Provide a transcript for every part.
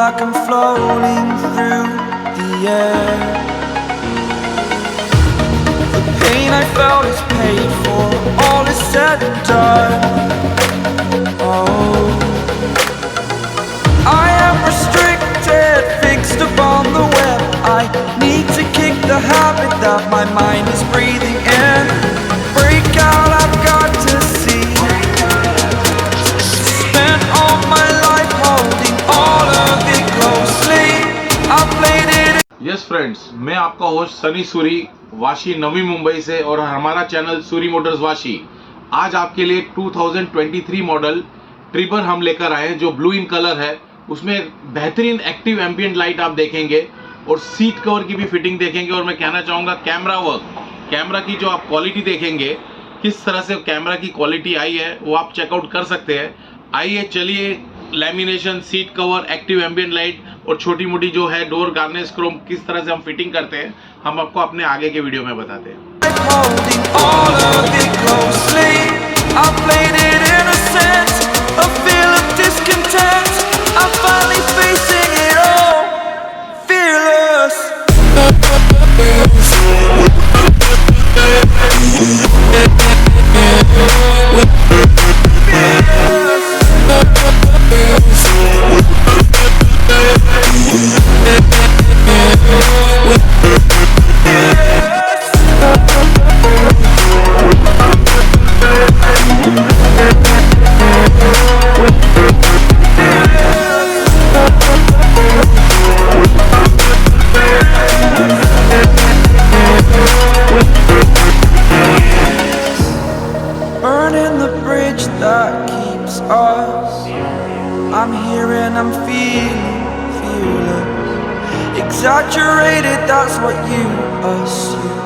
like I'm floating through the air. The pain I felt is paid for, all is said and done. Oh, I am restricted, fixed upon the web. I need to kick the habit that my mind is breathing in. Break out, I've got to see. Spent all my life holding all of it closely. I played it. Yes friends, मैं आपका host Sunny Suri Vashi Navi Mumbai से और हमारा channel Suri Motors Vashi. आज आपके लिए 2023 model ट्रिबर हम लेकर आए हैं जो ब्लू इन कलर है। उसमें बेहतरीन एक्टिव एम्बियंट लाइट आप देखेंगे और सीट कवर की भी फिटिंग देखेंगे। और मैं कहना चाहूँगा कैमरा वर्क, कैमरा की जो आप क्वालिटी देखेंगे, किस तरह से कैमरा की क्वालिटी आई है वो आप चेकआउट कर सकते हैं। आइए चलिए, lamination, seat cover, active ambient light और छोटी मोटी जो है डोर गार्निश क्रोम किस तरह से हम फिटिंग करते हैं, हम आपको अपने आगे के वीडियो में बताते हैं। Burning the bridge that keeps us. I'm here and I'm feeling fearless. Exaggerated, that's what you assume.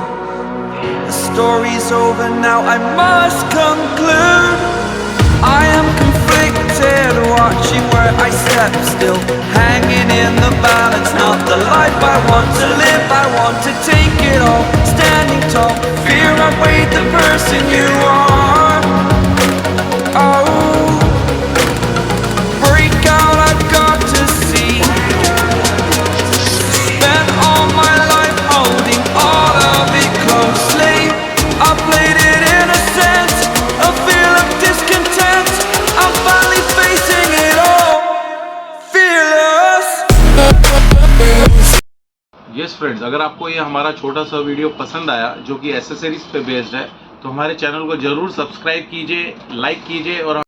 The story's over now, I must conclude. I am conflicted, watching where I step still, hanging in the balance. Not the life I want to live, I want to take it all. Standing tall, fear outweighed the person you are. Oh, break out, I've got to see. Spent all my life holding all of it closely. I played it innocent, a feel of discontent. I'm finally facing it all, fearless. Yes friends, अगर आपको ये हमारा छोटा सा video पसंद आया जो कि एसेसरीज पे बेस्ड है, तो हमारे चैनल को जरूर सब्सक्राइब कीजिए, लाइक कीजिए और